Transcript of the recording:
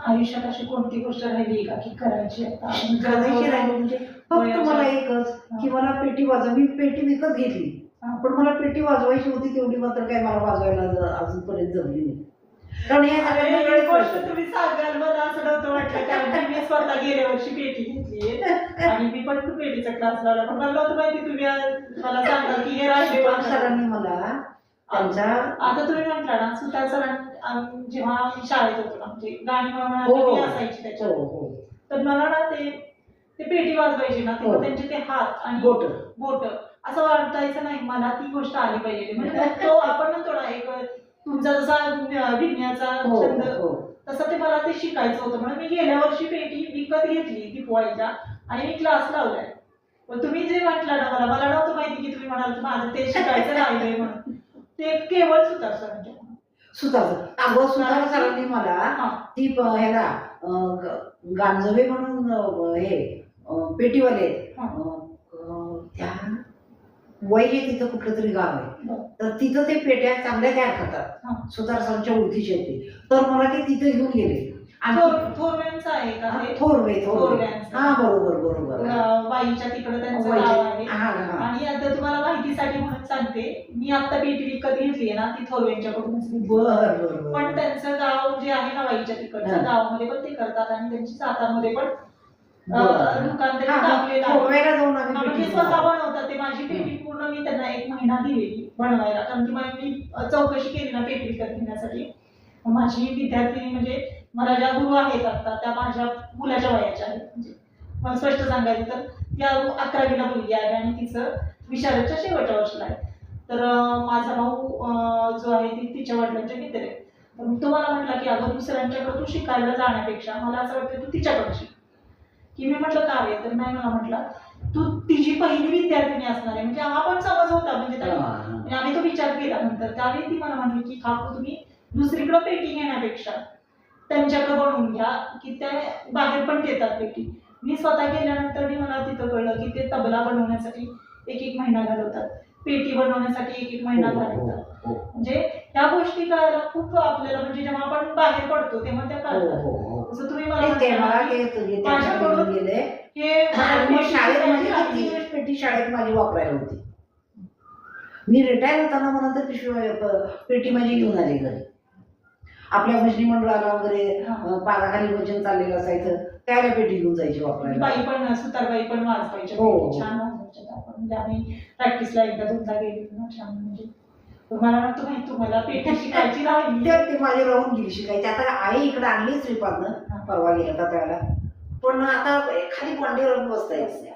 आयुष्यात अशी कोणती गोष्ट राहिली का की करायची आता करायची राहिली म्हणजे फक्त मला एकच की मला पेटी वाजव, मी पेटी विकत घेतली पण मला पेटी वाजवायची होती तेवढी मात्र काय मला वाजवायला अजूनपर्यंत जमली नाही. कारण हे एक गोष्ट तुम्ही सांगाल मला असं नव्हतं वाटलं कारण की मी स्वतः गेल्या वर्षी पेटी घेतली आणि मी पण पेटीचा क्लास लावला पण मला नव्हतं माहिती तुम्ही मला सांगाल की हे राहिले सरांनी मला त्यांचा आता तुम्ही म्हटला ना सुतार सरांनी जेव्हा आम्ही शाळेत होतो ना म्हणजे गाणी म्हणून असायची त्याच्यात तर मला ना ते पेटी वाजवायची ना तेव्हा त्यांचे ते हात आणि बोट असं वाटायचं नाही मला ती गोष्ट आली पाहिजे म्हणजे तो आपण म्हणतो ना एक तुमचा जसा भिन्याचा छंद तसं ते मला ते शिकायचं होतं म्हणून मी गेल्या वर्षी पेटी विकत घेतली दिपवाळीच्या आणि मी क्लास लावलाय. पण तुम्ही जे म्हटलं ना मला नव्हतं माहिती की तुम्ही म्हणाल माझं ते शिकायचं राहिलंय म्हणून ते केवळ सुतार सरांच्या सुतार सरांनी मला ती ह्याला गांजवे म्हणून हे पेटीवाले त्या वैगे तिथं कुठलं तरी गाव आहे तर तिथं ते पेट्या चांगल्या तयार करतात सुतार सरांच्या ओळखीचे होते तर मला ते तिथे घेऊन गेले थोरव्यांचं आहे का थोरवे हा बरोबर वाईच्या तिकडे त्यांचं गाव आहे आणि आता तुम्हाला माहितीसाठी म्हणून सांगते मी आता पेटी विकत घेतली आहे ना ती थोरव्यांच्याकडून पण त्यांचं गाव जे आहे ना वाईच्या तिकडच्या गावामध्ये पण ते करतात आणि त्यांची सातारमध्ये पण दुकान म्हणजे स्वतः बनवतात ते. माझी पेटी पूर्ण मी त्यांना 1 महिना दिलेली बनवायला कारण की मी चौकशी केली ना पेटी विकत घेण्यासाठी. माझी विद्यार्थिनी म्हणजे मला ज्या गुरु आहेत आता त्या माझ्या मुलाच्या वयाच्या आहेत म्हणजे मला स्पष्ट सांगायचं तर त्या 11वीला मुलगी आहे आणि तिचं विशारदच्या शेवटच्या वर्षाला आहे. तर माझा भाऊ जो आहे तिच्या वडिलांचे मित्र आहे तर तो मला म्हटला की अगं दुसऱ्यांच्याकडे तू शिकायला जाण्यापेक्षा मला असं वाटतं तू तिच्याकडे शिक की मी म्हटलं काय तर नाही मला म्हटलं तू तिची पहिली विद्यार्थिनी असणार आहे म्हणजे हा पण समज होता म्हणजे आम्ही तो विचार केला नंतर त्यावेळी ती मला म्हटली की काकू तुम्ही दुसरीकडे पेटी घेण्यापेक्षा त्यांच्याकडे बनवून घ्या की त्या बाहेर पण देतात पेटी. मी स्वतः गेल्यानंतर मला तिथं कळलं की ते तबला बनवण्यासाठी 1 महिना घालवतात पेटी बनवण्यासाठी 1 महिना घालवतात म्हणजे ह्या गोष्टी कळायला खूप आपल्याला म्हणजे जेव्हा आपण बाहेर पडतो तेव्हा त्या कळतात. जसं तुम्ही पेटी शाळेत माझी वापरायला होती. मी रिटायर होताना म्हणून तर पेटी माझी घेऊन आली घरी. आपल्या भजनी मंडळाला वगैरे पागाखाली भजन चाललेलं असायचं त्याला पेटी घेऊन जायची वापरायला. बाई पण सुतारबाई पण वाजवायच्या छान वाजवायच्या आपण म्हणजे आम्ही प्रॅक्टिसला एकदा 2दा गेली ना छान म्हणजे मला वाटतं माहिती तुम्हाला पेटी शिकायची राहिली ते माझी राहून गेली शिकायची. आता आई इकडे आणली श्रीपादनं परवा गेला त्याला पण आता खाली पांडेवर बसता येत नाही.